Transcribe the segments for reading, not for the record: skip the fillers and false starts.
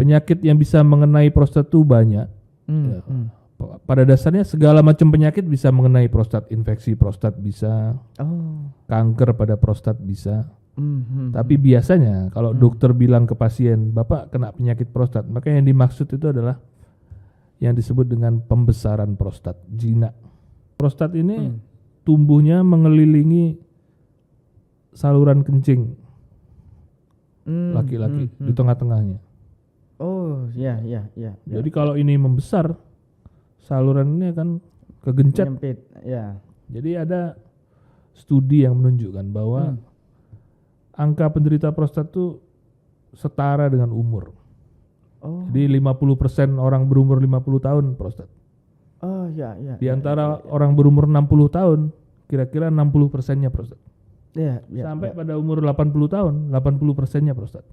Penyakit yang bisa mengenai prostat itu banyak. Ya. Pada dasarnya segala macam penyakit bisa mengenai prostat. Infeksi prostat bisa, kanker pada prostat bisa. Tapi biasanya kalau dokter bilang ke pasien, Bapak kena penyakit prostat, maka yang dimaksud itu adalah yang disebut dengan pembesaran prostat, jinak. Prostat ini tumbuhnya mengelilingi saluran kencing laki-laki di tengah-tengahnya. Oh, ya. Jadi kalau ini membesar, saluran ini akan kegencet. Menyempit, ya. Jadi ada studi yang menunjukkan bahwa angka penderita prostat itu setara dengan umur. Jadi 50% orang berumur 50 tahun prostat. Oh, ya. Di antara orang berumur 60 tahun, kira-kira 60%-nya prostat. Ya. Sampai pada umur 80 tahun, 80%-nya prostat.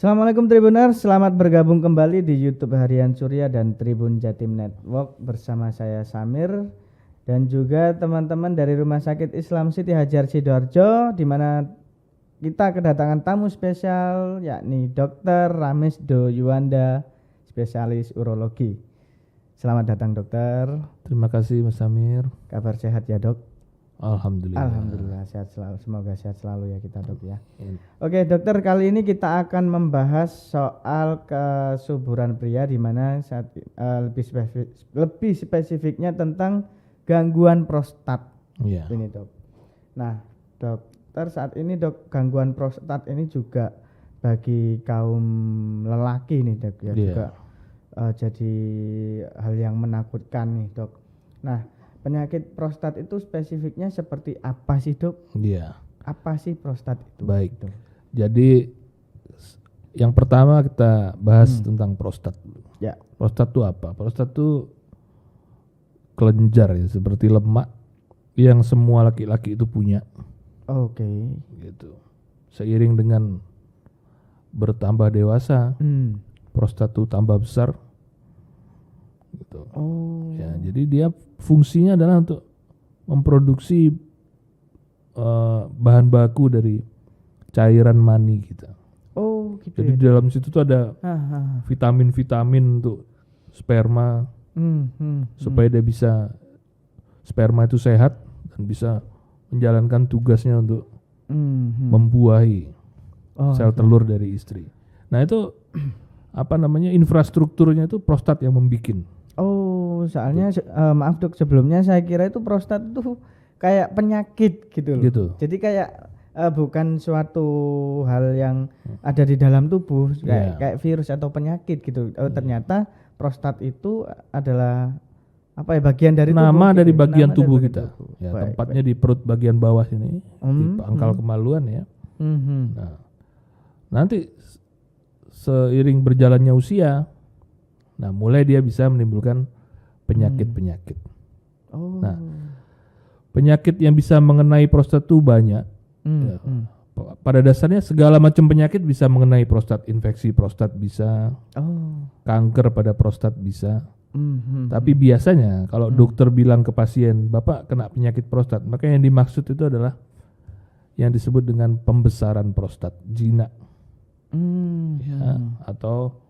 Assalamualaikum Tribuners, selamat bergabung kembali di YouTube Harian Surya dan Tribun Jatim Network bersama saya Samir dan juga teman-teman dari Rumah Sakit Islam Siti Hajar Sidoarjo, di mana kita kedatangan tamu spesial yakni Dr. Ramesdo Yuwanda, spesialis urologi. Selamat datang dokter. Terima kasih Mas Samir. Kabar sehat ya dok? Alhamdulillah sehat selalu, semoga sehat selalu ya kita dok ya. Oke dokter, kali ini kita akan membahas soal kesuburan pria, di mana lebih spesifiknya tentang gangguan prostat. Ini dok. Nah dokter, saat ini dok, gangguan prostat ini juga bagi kaum lelaki nih dok ya, juga jadi hal yang menakutkan nih dok. Nah, penyakit prostat itu spesifiknya seperti apa sih dok? Iya. Apa sih prostat itu? Baik. Dok? Jadi yang pertama kita bahas tentang prostat. Ya. Prostat itu apa? Prostat itu kelenjar ya, seperti lemak yang semua laki-laki itu punya. Oke. Gitu. Seiring dengan bertambah dewasa, prostat itu tambah besar. Gitu. Ya, jadi dia fungsinya adalah untuk memproduksi bahan baku dari cairan mani kita. Oh, gitu. Jadi di dalam situ tuh ada vitamin-vitamin untuk sperma, supaya dia bisa, sperma itu sehat dan bisa menjalankan tugasnya untuk membuahi sel telur dari istri. Nah itu infrastrukturnya itu prostat yang membikin. Oh, soalnya maaf dok, sebelumnya saya kira itu prostat itu kayak penyakit gitu loh. Gitu. Jadi kayak bukan suatu hal yang ada di dalam tubuh kayak virus atau penyakit gitu. Ternyata prostat itu adalah bagian dari nama tubuh, dari gitu. Bagian Nama tubuh dari kita. tubuh. Ya, tempatnya di perut bagian bawah sini, di pangkal kemaluan ya. Nah, nanti seiring berjalannya usia, nah mulai dia bisa menimbulkan penyakit-penyakit. Nah, penyakit yang bisa mengenai prostat itu banyak. Ya. Pada dasarnya segala macam penyakit bisa mengenai prostat. Infeksi prostat bisa, kanker pada prostat bisa. Tapi biasanya kalau dokter bilang ke pasien, Bapak kena penyakit prostat, maka yang dimaksud itu adalah yang disebut dengan pembesaran prostat, jinak. Ya, atau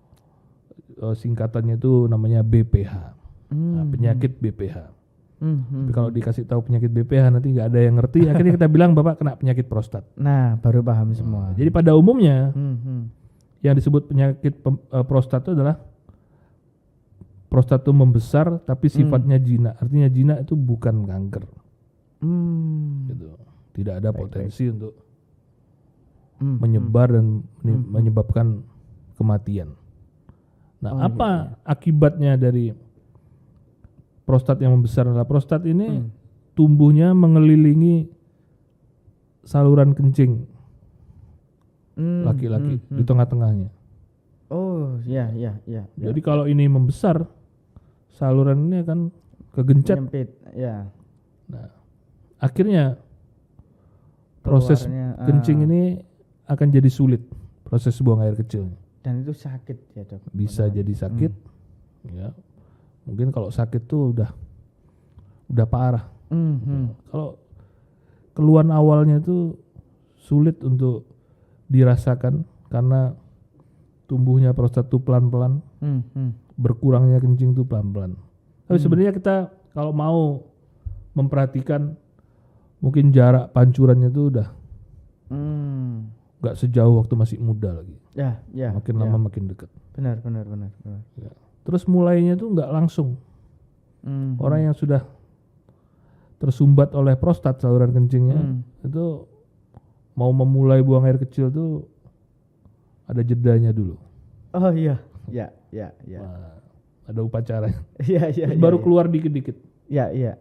singkatannya itu namanya BPH. Nah, penyakit BPH. Tapi kalau dikasih tahu penyakit BPH nanti nggak ada yang ngerti, akhirnya kita bilang Bapak kena penyakit prostat. Nah, baru paham semua. Jadi pada umumnya yang disebut penyakit prostat itu adalah prostat itu membesar tapi sifatnya jinak. Artinya jinak itu bukan kanker. Gitu. Tidak ada potensi untuk menyebar dan menyebabkan kematian. Nah, akibatnya dari prostat yang membesar adalah prostat ini tumbuhnya mengelilingi saluran kencing laki-laki di tengah-tengahnya. Oh, ya. Jadi kalau ini membesar, saluran ini akan kegencet. Menyempit, ya. Nah, akhirnya proses kencing ini akan jadi sulit, proses buang air kecil. Dan itu sakit ya dok? Bisa jadi sakit, ya. Mungkin kalau sakit tuh udah parah. Kalau keluhan awalnya itu sulit untuk dirasakan karena tumbuhnya prostat itu pelan-pelan, berkurangnya kencing itu pelan-pelan. Tapi sebenarnya kita kalau mau memperhatikan, mungkin jarak pancurannya itu udah nggak sejauh waktu masih muda lagi. Ya. Makin lama makin dekat. Benar. Ya. Terus mulainya itu nggak langsung. Orang yang sudah tersumbat oleh prostat saluran kencingnya itu mau memulai buang air kecil tuh ada jedanya dulu. Oh iya, ya. Nah, ada upacara. Iya. Baru keluar dikit-dikit. Iya.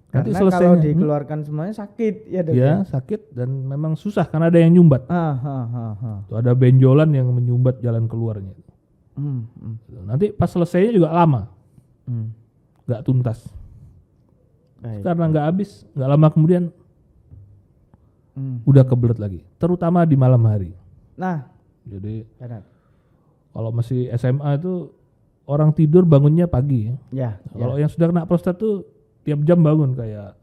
Nanti Karena selesainya kalau dikeluarkan semuanya sakit ya dok. Ya sakit dan memang susah karena ada yang nyumbat. Tuh ada benjolan yang menyumbat jalan keluarnya. Nanti pas selesainya juga lama, nggak tuntas. Baik. Karena nggak habis, nggak lama kemudian udah kebelet lagi, terutama di malam hari. Nah, jadi benar. kalau masih SMA itu orang tidur bangunnya pagi. Ya. Kalau yang sudah kena prostat tuh tiap jam bangun kayak.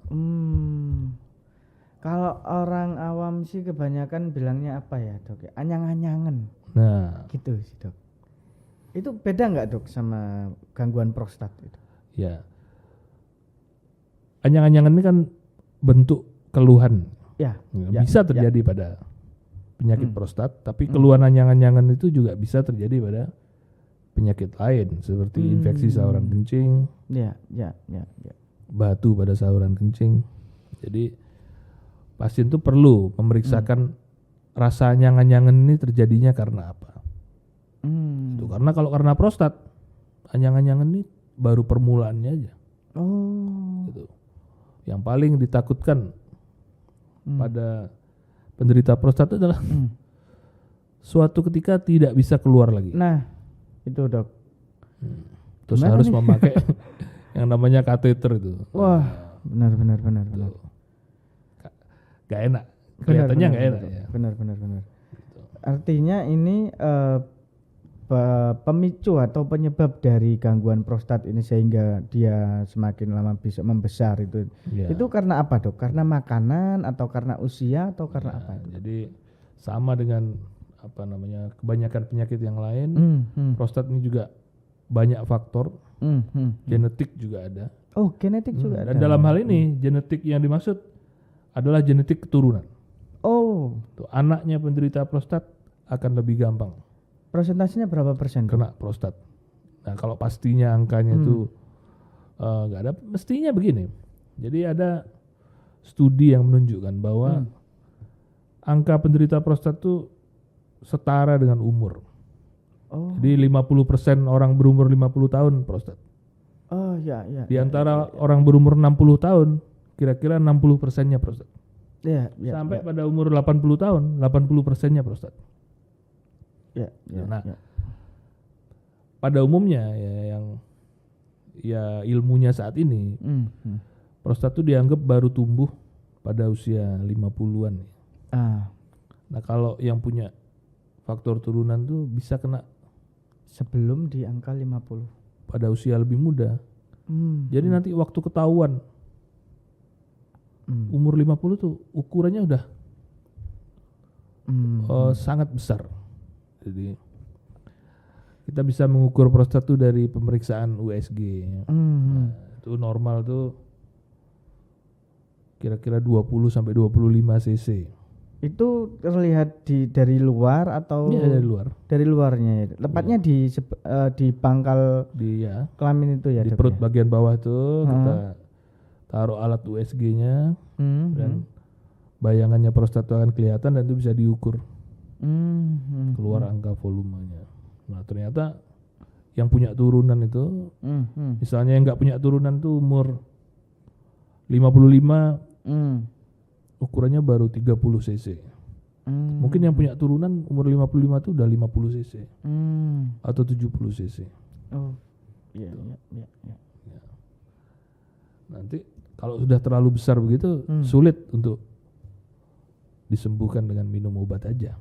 Kalau orang awam sih kebanyakan bilangnya apa ya dok? Anyang-anyangan. Nah, Gitu sih dok. Itu beda nggak dok sama gangguan prostat itu? ya. Anyang-anyangan ini kan bentuk keluhan. Ya. Bisa terjadi pada penyakit prostat, tapi keluhan anyang-anyangan itu juga bisa terjadi pada penyakit lain seperti infeksi saluran kencing, Ya. batu pada saluran kencing. Jadi pasien itu perlu memeriksakan rasa anyang-anyangan ini terjadinya karena apa. Itu karena kalau karena prostat, anyang-anyangan ini baru permulaannya aja. Gitu. Yang paling ditakutkan pada penderita prostat itu adalah suatu ketika tidak bisa keluar lagi. Nah, itu dok. Terus Gimana harus nih? memakai yang namanya kateter itu. Wah, benar. Gak enak. Kelihatannya gak enak Benar. ya. Benar. Artinya ini pemicu atau penyebab dari gangguan prostat ini sehingga dia semakin lama bisa membesar itu. Ya. Itu karena apa dok? Karena makanan atau karena usia atau karena apa? Jadi sama dengan apa namanya kebanyakan penyakit yang lain, prostat ini juga banyak faktor, genetik juga ada. Oh, genetik juga ada. Dan dalam hal ini genetik yang dimaksud adalah genetik keturunan. Oh, Tuh, anaknya penderita prostat akan lebih gampang persentasenya berapa persen? kena prostat. Nah kalau pastinya angkanya itu nggak ada, mestinya begini. Jadi ada studi yang menunjukkan bahwa angka penderita prostat itu setara dengan umur. Jadi 50% orang berumur 50 tahun prostat. Oh ya. Di antara orang berumur 60 tahun, kira-kira 60%-nya prostat. Ya. Sampai pada umur 80 tahun, 80%-nya prostat. Ya. Pada umumnya ya ilmunya saat ini, prostat itu dianggap baru tumbuh pada usia 50-an. Nah kalau yang punya faktor turunan tuh bisa kena sebelum di angka 50. Pada usia lebih muda. Jadi nanti waktu ketahuan umur 50 tuh ukurannya udah sangat besar. Jadi kita bisa mengukur prostat tuh dari pemeriksaan USG. Nah, itu normal tuh kira-kira 20 sampai 25 cc. Itu terlihat dari luar atau? Iya, dari luar. Dari luarnya ya. Tepatnya di pangkal kelamin itu ya. Di perut bagian bawah itu kita taruh alat USG-nya dan bayangannya prostat itu akan kelihatan dan itu bisa diukur. Keluar angka volumenya. Nah ternyata yang punya turunan itu, misalnya yang nggak punya turunan tuh umur 55, ukurannya baru 30 cc. Mungkin yang punya turunan umur 55 tuh udah 50 cc atau 70 cc. Oh iya. Nanti kalau sudah terlalu besar begitu sulit untuk disembuhkan dengan minum obat aja.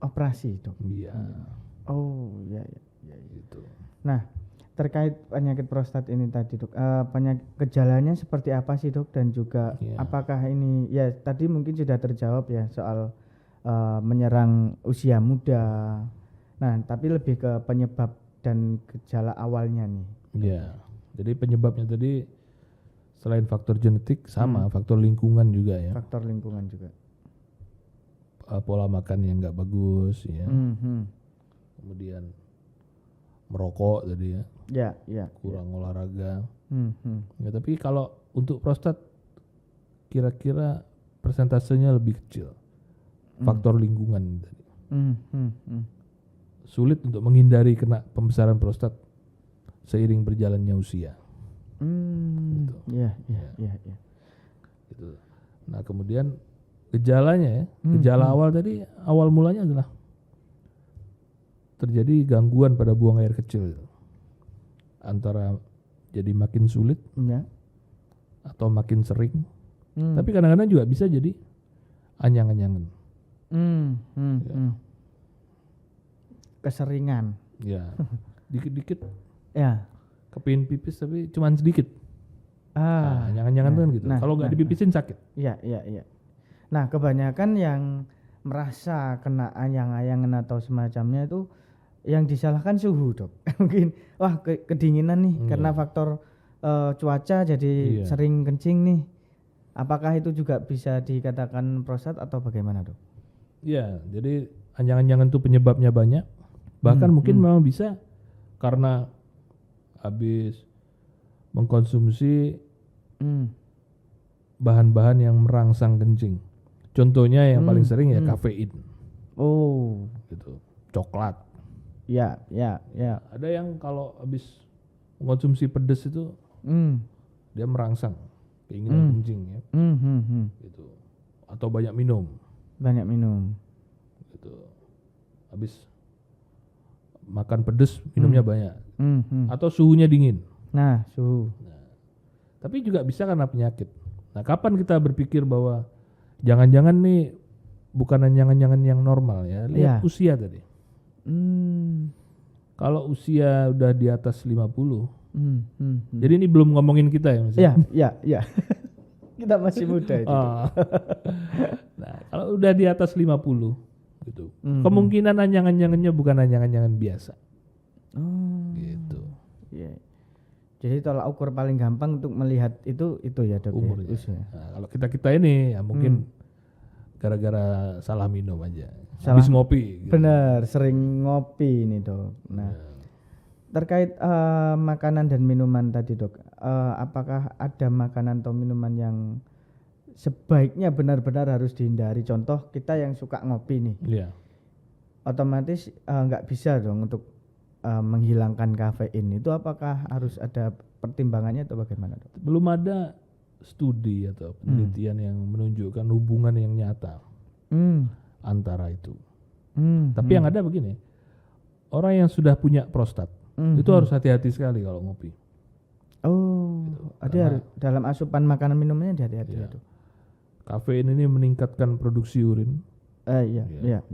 Operasi dok. Iya. Oh, ya. Gitu. Nah, terkait penyakit prostat ini tadi, Dok. Gejalanya seperti apa sih, Dok? Dan juga apakah ini ya tadi mungkin sudah terjawab ya soal menyerang usia muda. Nah, tapi lebih ke penyebab dan gejala awalnya nih. Iya. Jadi penyebabnya tadi selain faktor genetik sama faktor lingkungan juga ya. Faktor lingkungan juga. Pola makan yang nggak bagus ya. Kemudian merokok tadi ya. Ya. Kurang olahraga. Ya, tapi kalau untuk prostat kira-kira persentasenya lebih kecil. Faktor lingkungan tadi. Sulit untuk menghindari kena pembesaran prostat seiring berjalannya usia. Gitu. Iya. Gitu. Nah, kemudian gejalanya ya, gejala awal tadi awal mulanya adalah terjadi gangguan pada buang air kecil. Antara jadi makin sulit atau makin sering. Tapi kadang-kadang juga bisa jadi anyang-anyangan. Keseringan. Ya, dikit-dikit. Ya. Kepingin pipis tapi cuman sedikit. Anyang-anyangan kan gitu. Kalau nggak dipipisin sakit. Iya. Nah, kebanyakan yang merasa kena anyang-anyangan atau semacamnya itu yang disalahkan suhu, Dok. Mungkin kedinginan nih karena faktor cuaca jadi sering kencing nih. Apakah itu juga bisa dikatakan prostat atau bagaimana, Dok? Iya, jadi anyang-anyangan itu penyebabnya banyak. Bahkan mungkin memang bisa karena habis mengkonsumsi bahan-bahan yang merangsang kencing. Contohnya yang paling sering ya kafein. Oh, gitu. Coklat. Ya. Ada yang kalau habis mengkonsumsi pedas itu dia merangsang keinginan kencing ya. Gitu. Atau banyak minum. Gitu. Habis makan pedas minumnya banyak. Atau suhunya dingin. Nah, suhu. Tapi juga bisa karena penyakit. Nah, kapan kita berpikir bahwa jangan-jangan nih bukan anyang-anyangan yang normal ya. Lihat usia tadi. Kalau usia udah di atas 50. Jadi ini belum ngomongin kita ya Mas. Iya. Kita masih muda itu. Nah, kalau udah di atas 50 gitu. Kemungkinan anyang-anyangannya bukan anyang-anyangan biasa. Gitu. Iya. Jadi tolak ukur paling gampang untuk melihat itu ya, Dok. Umurnya. Nah, kalau kita ini ya mungkin gara-gara salah minum aja. Habis ngopi. Gitu. Bener, sering ngopi ini, Dok. Nah, terkait makanan dan minuman tadi, Dok. Apakah ada makanan atau minuman yang sebaiknya benar-benar harus dihindari? Contoh kita yang suka ngopi nih. Iya. Otomatis nggak bisa dong untuk menghilangkan kafein. Itu apakah harus ada pertimbangannya atau bagaimana, Dok? Belum ada studi atau penelitian yang menunjukkan hubungan yang nyata antara itu. Tapi yang ada begini, orang yang sudah punya prostat itu harus hati-hati sekali kalau ngopi. Oh, gitu. Ada dalam asupan makanan minumnya hati-hati itu. Kafein ini meningkatkan produksi urin. Iya.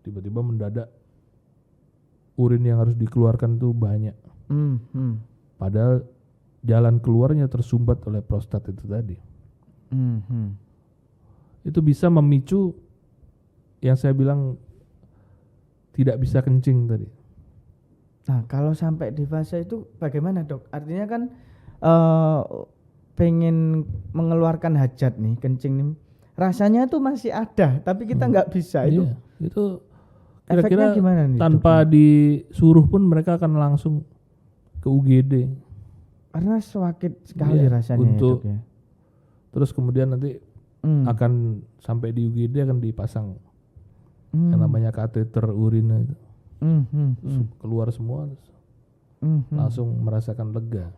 Tiba-tiba mendadak urin yang harus dikeluarkan tuh banyak. Padahal jalan keluarnya tersumbat oleh prostat itu tadi. Itu bisa memicu yang saya bilang tidak bisa kencing tadi. Nah, kalau sampai di fase itu bagaimana, Dok? Artinya kan pengen mengeluarkan hajat nih, kencing nih. Rasanya tuh masih ada, tapi kita nggak bisa. Itu kira-kira gimana nih, tanpa Dok? disuruh pun mereka akan langsung ke UGD. Karena sakit sekali rasanya untuk ya. Terus kemudian nanti akan sampai di UGD akan dipasang yang namanya kateter urin itu. Terus keluar semua terus langsung merasakan lega.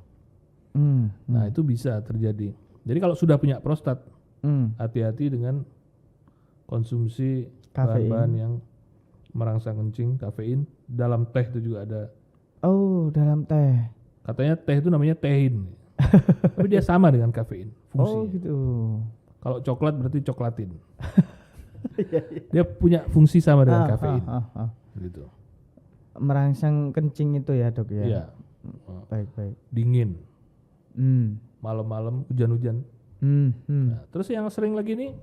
Nah, itu bisa terjadi. Jadi kalau sudah punya prostat, hati-hati dengan konsumsi bahan-bahan yang merangsang kencing, kafein. Dalam teh itu juga ada. Oh, dalam teh. Katanya teh itu namanya tehin. Tapi dia sama dengan kafein fungsinya. Oh, gitu. Kalau coklat berarti coklatin. Dia punya fungsi sama dengan kafein. Gitu. merangsang kencing itu ya dok ya. Iya. Baik. Dingin. Malam-malam hujan-hujan. Nah, terus yang sering lagi nih,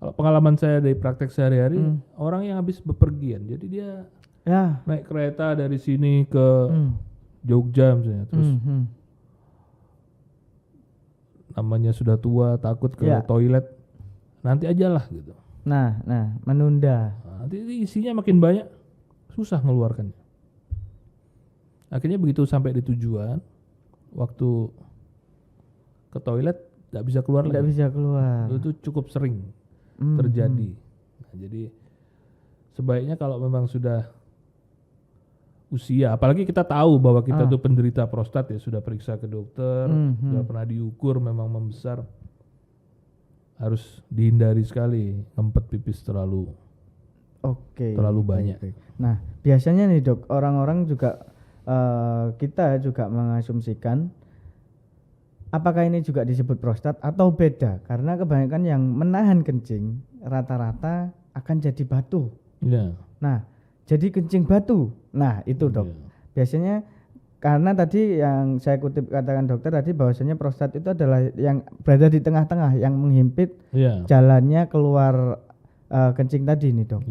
kalau pengalaman saya dari praktek sehari-hari, orang yang habis bepergian, jadi dia naik kereta dari sini ke Jogja misalnya, terus namanya sudah tua, takut ke toilet, nanti aja lah gitu. Nah, menunda. Nanti isinya makin banyak, susah ngeluarkannya. Akhirnya begitu sampai di tujuan, waktu ke toilet nggak bisa keluar lagi. Nggak bisa keluar. Itu cukup sering terjadi. Nah, jadi sebaiknya kalau memang sudah usia, apalagi kita tahu bahwa kita tuh penderita prostat ya, sudah periksa ke dokter, sudah pernah diukur memang membesar, harus dihindari sekali ngempet pipis terlalu banyak. Nah, biasanya nih dok, orang-orang juga kita juga mengasumsikan apakah ini juga disebut prostat atau beda, karena kebanyakan yang menahan kencing rata-rata akan jadi batu. Yeah. Nah, jadi kencing batu. Nah, itu dok. Biasanya karena tadi yang saya kutip katakan dokter tadi bahwasanya prostat itu adalah yang berada di tengah-tengah yang menghimpit jalannya keluar kencing tadi nih dok.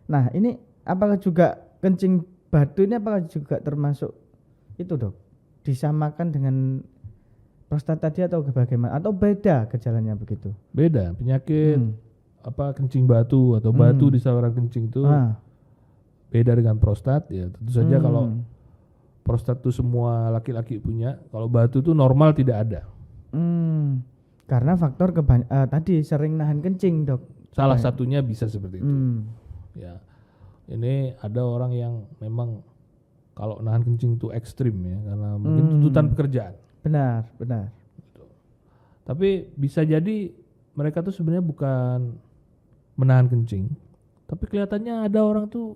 Nah, ini apakah juga kencing batu ini apakah juga termasuk itu dok? Disamakan dengan prostat tadi atau bagaimana? Atau beda gejalanya begitu? Beda, penyakit kencing batu atau batu di saluran kencing itu beda dengan prostat ya. Tentu saja kalau prostat itu semua laki-laki punya, kalau batu itu normal tidak ada. Karena faktor tadi sering nahan kencing dok. Salah satunya bisa seperti itu. Ya, ini ada orang yang memang kalau nahan kencing itu ekstrim ya, karena mungkin tuntutan pekerjaan. Benar. Gitu. Tapi bisa jadi mereka tuh sebenarnya bukan menahan kencing, tapi kelihatannya ada orang tuh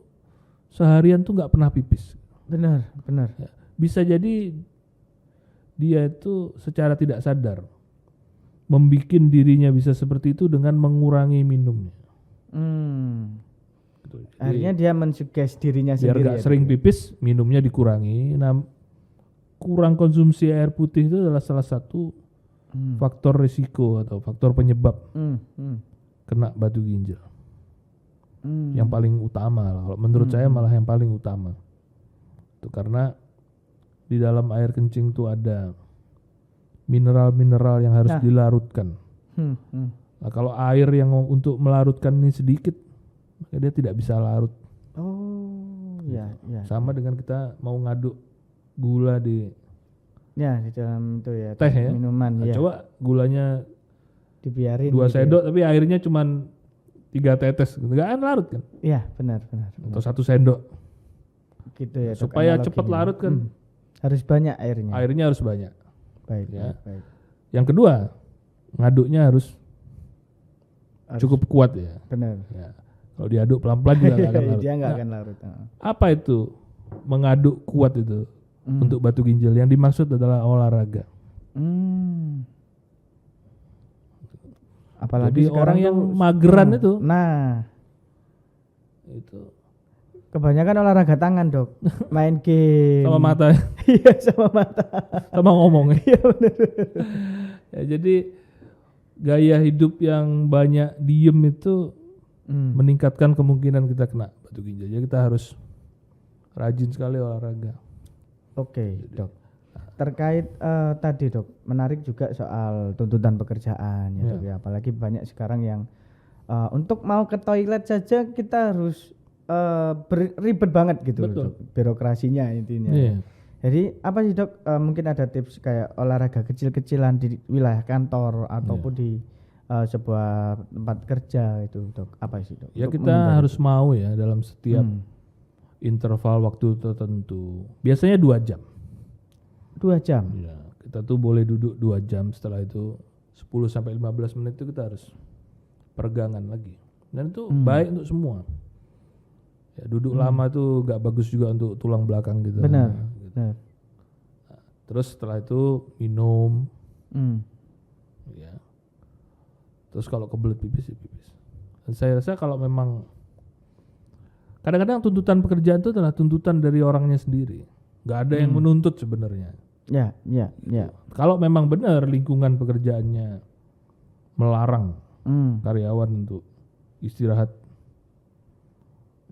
seharian tuh nggak pernah pipis. Benar. Ya, bisa jadi dia itu secara tidak sadar membuat dirinya bisa seperti itu dengan mengurangi minumnya. Gitu. Akhirnya dia mensugesti dirinya biar sendiri. Biar gak sering pipis, minumnya dikurangi. Nah, kurang konsumsi air putih itu adalah salah satu faktor risiko atau faktor penyebab kena batu ginjal. Yang paling utama lah. Kalau menurut saya malah yang paling utama. Itu karena di dalam air kencing itu ada mineral-mineral yang harus dilarutkan. Nah, kalau air yang untuk melarutkan ini sedikit, maka dia tidak bisa larut. Ya. Sama dengan kita mau ngaduk gula di dalam itu ya, teh ya, minuman. Nah, coba gulanya dibiarin 2 sendok tapi airnya cuma 3 tetes, nggak akan larut kan? Iya benar. Atau 1 sendok. Gitu ya. Supaya cepat larut kan? Harus banyak airnya. Airnya harus banyak. Baik. Yang kedua, ngaduknya harus cukup kuat ya. Benar. Ya. Kalau diaduk pelan-pelan juga nggak akan larut. Dia nggak akan larut. Apa itu mengaduk kuat itu untuk batu ginjal? Yang dimaksud adalah olahraga. Apalagi jadi orang yang mageran itu. Nah, itu kebanyakan olahraga tangan dok, main game. Sama mata. Iya sama mata. Sama ngomong. Iya benar. Ya, jadi gaya hidup yang banyak diem itu meningkatkan kemungkinan kita kena batu ginjal. Jadi kita harus rajin sekali olahraga. Oke, dok. Terkait tadi dok, menarik juga soal tuntutan pekerjaan ya dok ya. Apalagi banyak sekarang yang untuk mau ke toilet saja kita harus ribet banget gitu dok, birokrasinya intinya. Jadi apa sih dok, mungkin ada tips kayak olahraga kecil-kecilan di wilayah kantor ataupun di sebuah tempat kerja itu dok, apa sih dok? Ya kita harus mau ya dalam setiap interval waktu tertentu, biasanya 2 jam. 2 jam? Ya, kita tuh boleh duduk 2 jam, setelah itu 10-15 menit itu kita harus peregangan lagi. Dan itu baik untuk semua. Ya, duduk lama tuh gak bagus juga untuk tulang belakang kita. Benar. Gitu. Nah, terus setelah itu minum. Ya. Terus kalau kebelet pipis ya pipis. Dan saya rasa kalau memang kadang-kadang tuntutan pekerjaan itu adalah tuntutan dari orangnya sendiri. Nggak ada yang menuntut sebenarnya. Ya. Kalau memang benar lingkungan pekerjaannya melarang karyawan untuk istirahat,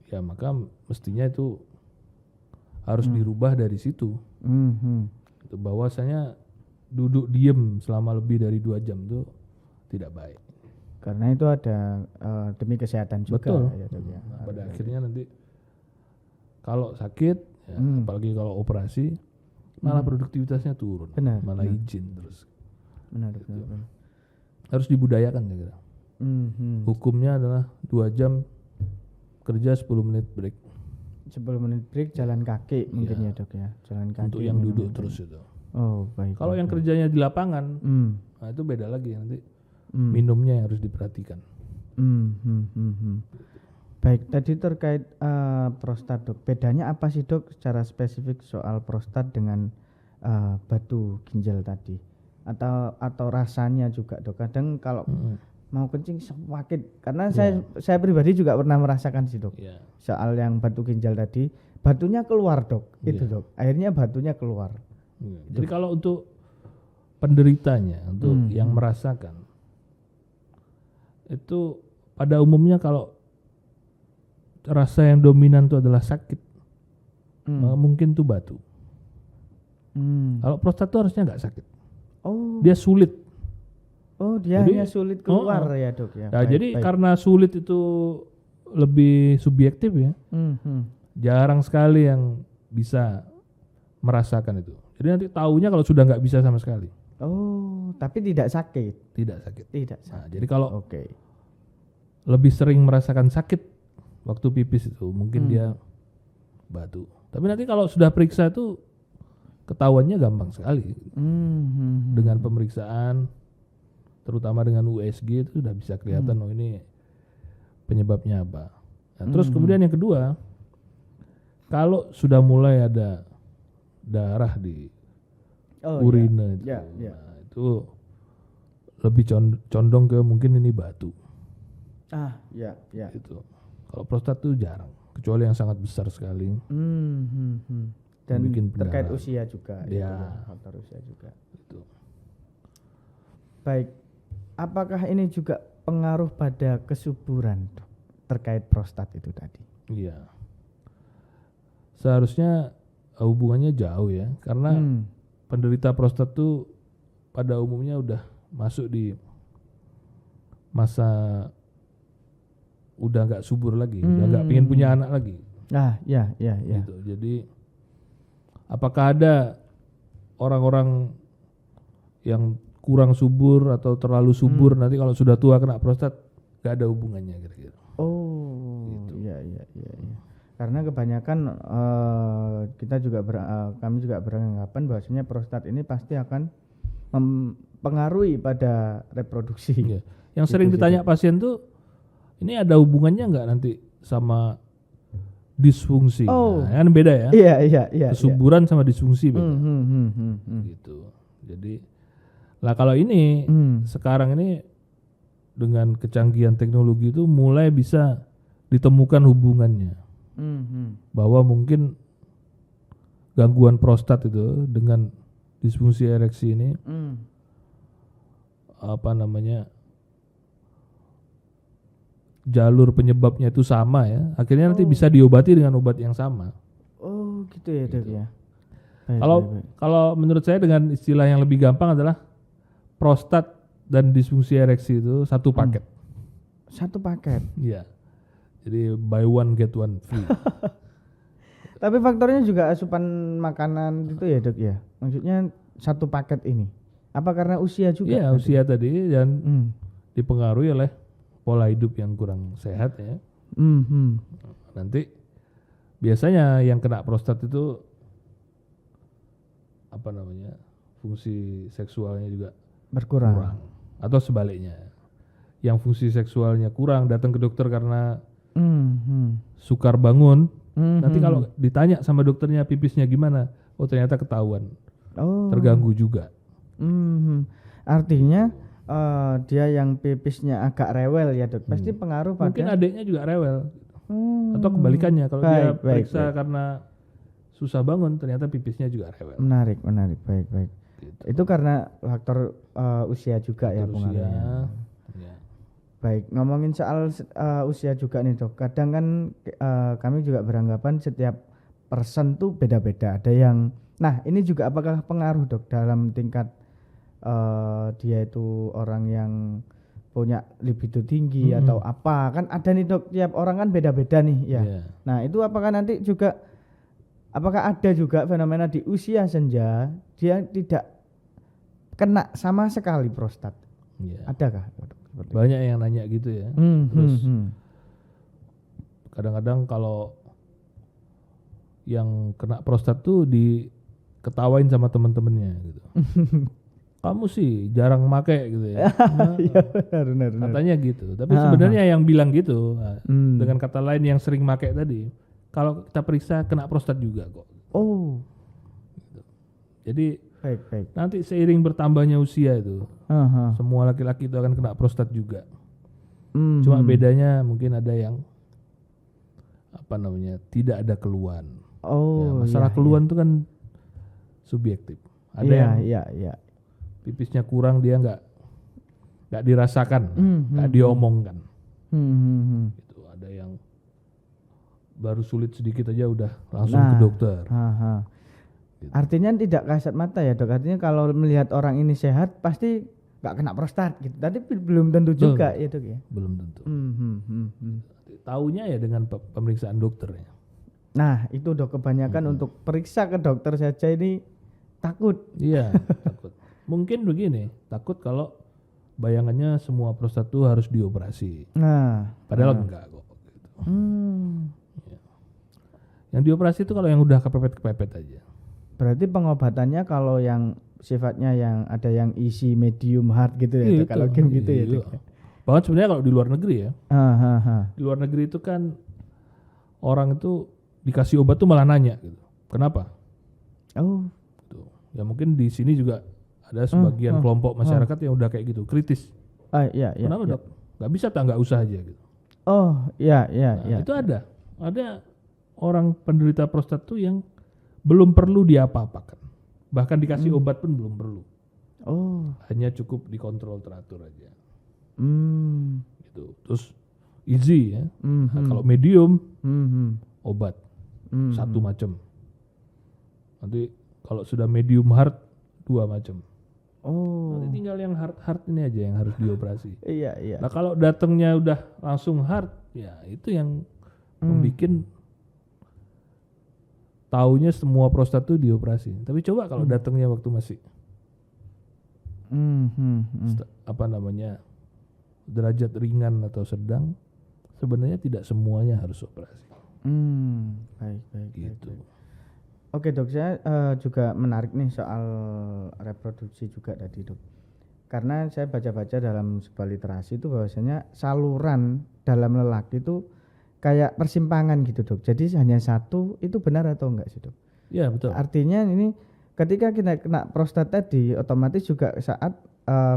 ya maka mestinya itu harus dirubah dari situ. Bahwasanya duduk diem selama lebih dari 2 jam itu tidak baik. Karena itu ada demi kesehatan juga. Betul. Ya, Dok, ya. Nah, pada akhirnya nanti kalau sakit, ya, apalagi kalau operasi, malah produktivitasnya turun, malah izin terus. Benar. Harus dibudayakan saya kira. Hukumnya adalah 2 jam kerja 10 menit break. 10 menit break jalan kaki mungkin ya Dok ya. Jalan kaki. Untuk yang duduk terus itu. Oh baik. Kalau yang kerjanya di lapangan, nah itu beda lagi nanti. Minumnya yang harus diperhatikan. Baik, tadi terkait prostat Dok. Bedanya apa sih Dok secara spesifik soal prostat dengan batu ginjal tadi? Atau rasanya juga Dok. Kadang kalau mau kencing sakit. Karena saya pribadi juga pernah merasakan sih Dok. Soal yang batu ginjal tadi, batunya keluar Dok. Itu Dok. Akhirnya batunya keluar. Jadi kalau untuk penderitanya, untuk yang merasakan, itu pada umumnya kalau rasa yang dominan itu adalah sakit, mungkin itu batu. Kalau prostat itu harusnya nggak sakit. Dia sulit. Dia hanya sulit keluar ya Dok ya. Nah, jadi karena sulit itu lebih subjektif ya. Jarang sekali yang bisa merasakan itu. Jadi nanti taunya kalau sudah nggak bisa sama sekali. Tapi tidak sakit. Tidak sakit. Nah, jadi kalau lebih sering merasakan sakit waktu pipis itu mungkin dia batu. Tapi nanti kalau sudah periksa itu ketahuannya gampang sekali. Dengan pemeriksaan, terutama dengan USG itu sudah bisa kelihatan ini penyebabnya apa. Nah, terus kemudian yang kedua, kalau sudah mulai ada darah di urine itu, nah, itu lebih condong ke mungkin ini batu. Itu. Kalau prostat itu jarang, kecuali yang sangat besar sekali. Dan terkait usia juga. Faktor usia juga. Itu. Baik, apakah ini juga pengaruh pada kesuburan Dok, terkait prostat itu tadi? Iya. Seharusnya hubungannya jauh ya, karena penderita prostat itu pada umumnya udah masuk di masa udah nggak subur lagi, udah nggak pengen punya anak lagi. Gitu. Jadi apakah ada orang-orang yang kurang subur atau terlalu subur nanti kalau sudah tua kena prostat? Nggak ada hubungannya kira-kira. Gitu. Iya. Karena kebanyakan kita juga kami juga beranggapan bahwasanya prostat ini pasti akan mempengaruhi pada reproduksi. Yang sering ditanya pasien tuh, ini ada hubungannya nggak nanti sama disfungsi? Nah, kan beda ya. Iya. Kesuburan sama disfungsi beda. Gitu. Jadi, lah kalau ini sekarang ini dengan kecanggihan teknologi itu mulai bisa ditemukan hubungannya. Bahwa mungkin gangguan prostat itu dengan disfungsi ereksi ini jalur penyebabnya itu sama ya, akhirnya nanti bisa diobati dengan obat yang sama. Gitu ya Dok ya. Kalau menurut saya dengan istilah yang lebih gampang adalah prostat dan disfungsi ereksi itu satu paket. Satu paket. Iya. Jadi buy one get one free. Tapi faktornya juga asupan makanan itu ya Dok ya. Maksudnya satu paket ini. Apa karena usia juga? Iya, usia tadi dan dipengaruhi oleh pola hidup yang kurang sehat ya. Nanti biasanya yang kena prostat itu fungsi seksualnya juga berkurang. Atau sebaliknya, yang fungsi seksualnya kurang datang ke dokter karena sukar bangun. Nanti kalau ditanya sama dokternya pipisnya gimana, ternyata ketahuan terganggu juga. Artinya dia yang pipisnya agak rewel ya Dok, pasti pengaruh pada. Mungkin adiknya juga rewel. Atau kebalikannya, kalau dia periksa karena susah bangun, ternyata pipisnya juga rewel. Menarik. Baik. Gitu. Itu karena faktor usia juga ya pengaruhnya. Ya. Baik, ngomongin soal usia juga nih Dok. Kadang kan kami juga beranggapan setiap person tuh beda-beda. Ada yang, nah ini juga apakah pengaruh Dok dalam tingkat dia itu orang yang punya libido tinggi atau apa? Kan ada nih Dok, tiap orang kan beda-beda nih ya. Yeah. Nah itu apakah nanti juga, apakah ada juga fenomena di usia senja dia tidak kena sama sekali prostat? Yeah. Adakah? Banyak yang nanya gitu ya. Terus kadang-kadang kalau yang kena prostat tuh diketawain sama teman-temannya gitu. Kamu sih jarang make gitu ya. Iya benar. Katanya gitu. Tapi sebenarnya yang bilang gitu, dengan kata lain yang sering make tadi, kalau kita periksa kena prostat juga kok. Oh. Gitu. Jadi baik. Nanti seiring bertambahnya usia itu, semua laki-laki itu akan kena prostat juga. Cuma bedanya mungkin ada yang tidak ada keluhan. Oh. Ya, masalah keluhan itu kan subjektif. Ada yang pipisnya kurang, dia nggak dirasakan, nggak diomongkan. Gitu. Ada yang baru sulit sedikit aja udah langsung ke dokter. Gitu. Artinya tidak kasat mata ya Dok. Artinya kalau melihat orang ini sehat pasti nggak kena prostat gitu. Tapi belum tentu juga ya Dok ya. Belum tentu. Taunya ya dengan pemeriksaan dokter ya. Nah itu Dok, kebanyakan untuk periksa ke dokter saja ini takut. Iya takut. Mungkin begini, takut kalau bayangannya semua prostat itu harus dioperasi. Padahal enggak kok. Gitu. Ya. Yang dioperasi itu kalau yang udah kepepet aja. Berarti pengobatannya kalau yang sifatnya yang ada yang isi medium hard gitu ya, kalau game gitu ya. Bahkan sebenarnya kalau di luar negeri ya, di luar negeri itu kan orang itu dikasih obat tuh malah nanya gitu, kenapa? Oh, gitu. Ya mungkin di sini juga ada sebagian kelompok masyarakat yang udah kayak gitu, kritis. Iya. Kenapa Dok? Gak bisa nggak usah aja gitu. Oh, iya. Itu ada orang penderita prostat tuh yang belum perlu diapa-apakan, bahkan dikasih obat pun belum perlu. Hanya cukup dikontrol teratur aja. Gitu. Terus easy ya. Nah, kalau medium obat satu macam. Nanti kalau sudah medium hard 2 macam. Nanti tinggal yang hard ini aja yang harus dioperasi. Iya. Nah kalau datangnya udah langsung hard, ya itu yang membuat taunya semua prostat itu dioperasi. Tapi coba kalau datangnya waktu masih derajat ringan atau sedang, sebenarnya tidak semuanya harus operasi. Baik. Gitu. Oke Dok, saya juga menarik nih soal reproduksi juga tadi Dok. Karena saya baca-baca dalam sebuah literasi itu bahwasanya saluran dalam lelaki itu kayak persimpangan gitu Dok. Jadi hanya satu, itu benar atau enggak sih Dok? Iya betul. Artinya ini ketika kita kena prostat tadi, otomatis juga saat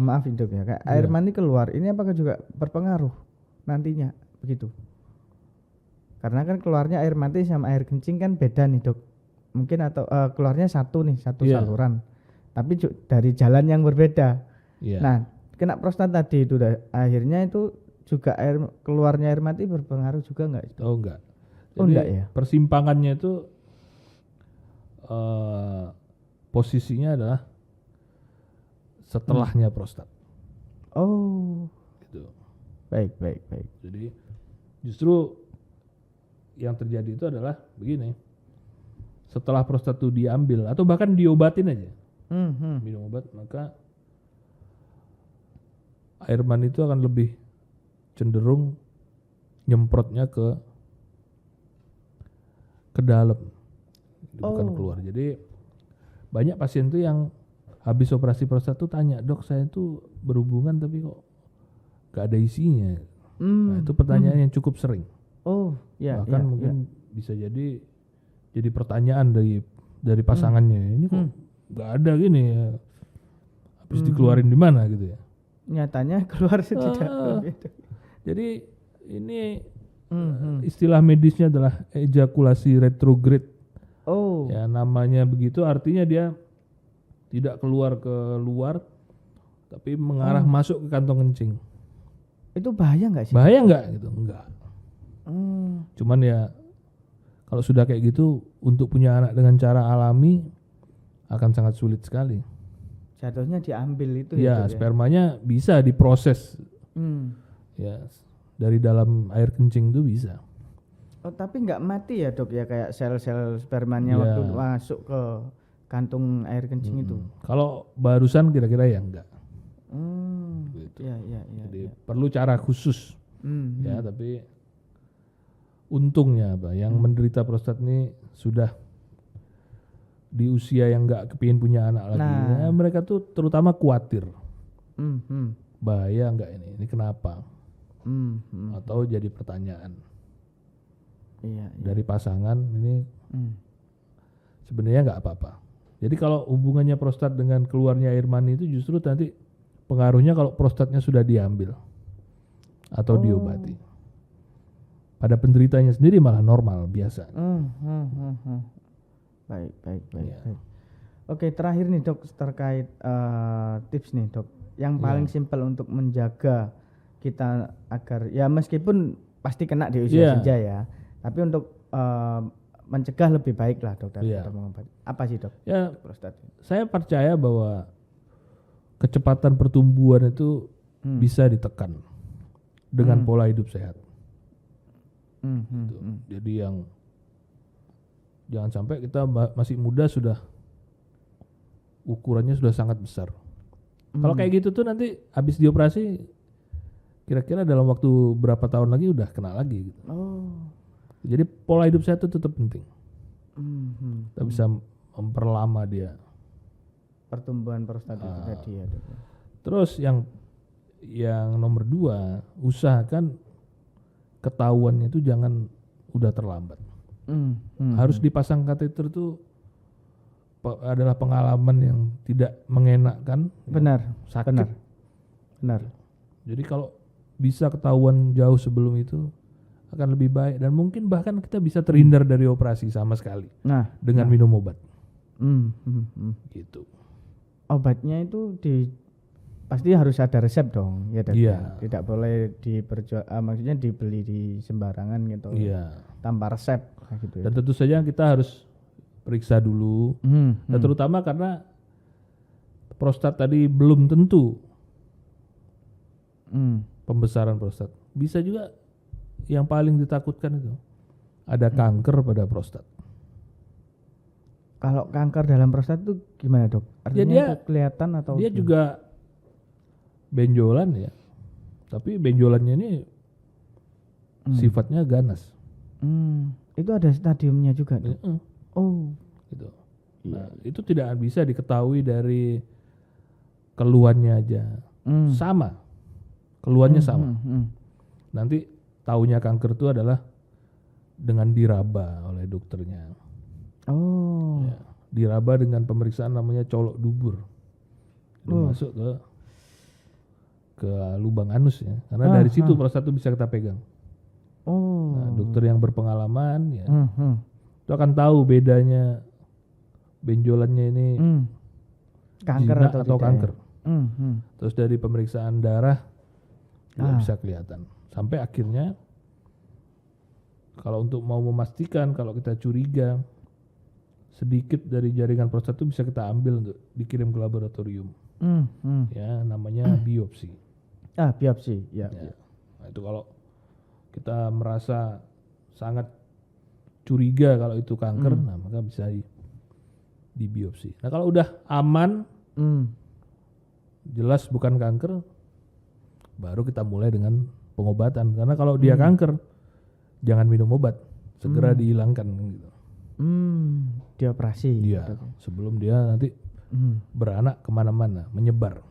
maaf Dok ya, kayak air mani keluar, ini apakah juga berpengaruh nantinya begitu? Karena kan keluarnya air mani sama air kencing kan beda nih Dok. Mungkin atau keluarnya satu saluran, tapi dari jalan yang berbeda. Nah, kena prostat tadi itu akhirnya itu juga keluarnya air mati berpengaruh juga enggak? Oh enggak. Jadi enggak ya. Persimpangannya itu posisinya adalah setelahnya prostat. Oh. Gitu. Baik. Jadi justru yang terjadi itu adalah begini. Setelah prostat itu diambil atau bahkan diobatin aja, minum obat, maka air mani itu akan lebih cenderung nyemprotnya ke dalam, bukan keluar. Jadi banyak pasien tuh yang habis operasi prostat tuh tanya, Dok saya tuh berhubungan tapi kok gak ada isinya. Nah itu pertanyaan yang cukup sering. Bahkan mungkin bisa jadi pertanyaan dari pasangannya, ini kok nggak ada gini ya, habis dikeluarin di mana gitu ya. Nyatanya keluar tidak. Jadi ini Istilah medisnya adalah ejakulasi retrograde. Oh. Ya, namanya begitu artinya dia tidak keluar ke luar tapi mengarah masuk ke kantong kencing. Itu bahaya nggak sih? Bahaya nggak gitu? Enggak. Cuman ya kalau sudah kayak gitu untuk punya anak dengan cara alami akan sangat sulit sekali. Jatuhnya diambil itu Ya, Dok, spermanya bisa diproses. Ya, dari dalam air kencing itu bisa. Oh, tapi nggak mati ya Dok ya, kayak sel-sel spermanya Ya. waktu masuk ke kantung air kencing itu. Kalau barusan kira-kira ya enggak. Gitu. Iya. Jadi perlu cara khusus. Ya, tapi untungnya apa? Yang menderita prostat ini sudah di usia yang enggak kepingin punya anak lagi. Ya, mereka tuh terutama khawatir. Bahaya enggak ini? Ini kenapa? Atau jadi pertanyaan. Iya. Dari pasangan ini sebenarnya enggak apa-apa. Jadi kalau hubungannya prostat dengan keluarnya air mani itu justru nanti pengaruhnya kalau prostatnya sudah diambil atau diobati. Pada penderitanya sendiri malah normal biasa. Baik. Oke, terakhir nih Dok terkait tips nih Dok. Yang paling simpel untuk menjaga kita agar ya meskipun pasti kena di usia senja ya, tapi untuk mencegah lebih baik lah Dok daripada mengobati. Apa sih Dok? Ya, prostat. saya percaya bahwa kecepatan pertumbuhan itu bisa ditekan dengan pola hidup sehat. Gitu. Jadi yang jangan sampai kita masih muda sudah ukurannya sudah sangat besar. Kalau kayak gitu tuh nanti habis dioperasi kira-kira dalam waktu berapa tahun lagi udah kena lagi gitu. Jadi pola hidup sehat itu tetap penting. Kita bisa memperlama dia Pertumbuhan prostat itu tadi ya Dok. Terus yang nomor 2, usahakan ketahuannya itu jangan udah terlambat. Harus dipasang kateter itu adalah pengalaman yang tidak mengenakkan. Benar, sakit. Benar. Jadi kalau bisa ketahuan jauh sebelum itu akan lebih baik dan mungkin bahkan kita bisa terhindar dari operasi sama sekali. Dengan minum obat. Gitu. Obatnya itu pasti harus ada resep dong ya Dok. Iya. Tidak boleh maksudnya dibeli di sembarangan gitu. Iya. Tanpa resep gitu ya. Dan tentu saja kita harus periksa dulu. Dan terutama karena prostat tadi belum tentu pembesaran prostat. Bisa juga yang paling ditakutkan itu ada kanker pada prostat. Kalau kanker dalam prostat itu gimana Dok? Artinya itu kelihatan atau dia juga benjolan ya. Tapi benjolannya ini sifatnya ganas. Itu ada stadiumnya juga Dok? Gitu. Nah, itu tidak bisa diketahui dari keluhannya aja. Sama. Keluhannya sama. Nanti taunya kanker itu adalah dengan diraba oleh dokternya. Ya, diraba dengan pemeriksaan namanya colok dubur. Masuk ke lubang anus ya. Karena dari situ prostat itu bisa kita pegang. Nah, dokter yang berpengalaman ya itu akan tahu bedanya benjolannya ini kanker atau kanker. Ya? Terus dari pemeriksaan darah juga bisa kelihatan. Sampai akhirnya kalau untuk mau memastikan kalau kita curiga sedikit dari jaringan prostat itu bisa kita ambil untuk dikirim ke laboratorium. Ya, namanya biopsi. Biopsi, ya. Nah, itu kalau kita merasa sangat curiga kalau itu kanker, nah maka bisa di biopsi. Nah, kalau udah aman, jelas bukan kanker, baru kita mulai dengan pengobatan. Karena kalau dia kanker, jangan minum obat, segera dihilangkan gitu. Dioperasi. Iya, sebelum dia nanti beranak kemana-mana, menyebar.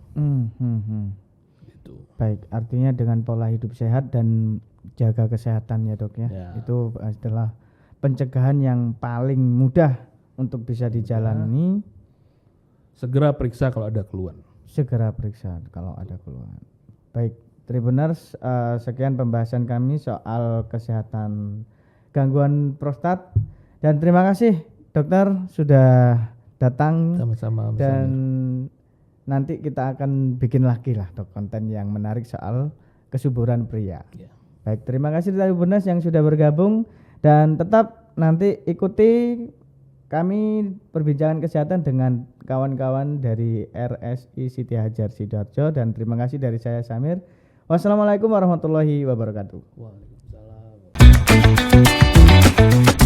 Gitu. Baik, artinya dengan pola hidup sehat dan jaga kesehatan ya Dok ya. Itu adalah pencegahan yang paling mudah untuk bisa dijalani. Segera periksa kalau ada keluhan. Segera periksa kalau ada keluhan. Baik, Tribuners, sekian pembahasan kami soal kesehatan gangguan prostat, dan terima kasih dokter sudah datang. Sama-sama. Dan nanti kita akan bikin lagi lah dok konten yang menarik soal kesuburan pria. Ya. Baik, terima kasih Tribuners yang sudah bergabung, dan tetap nanti ikuti kami perbincangan kesehatan dengan kawan-kawan dari RSI Siti Hajar Sidoarjo, dan terima kasih dari saya Samir. Wassalamualaikum warahmatullahi wabarakatuh. Waalaikumsalam.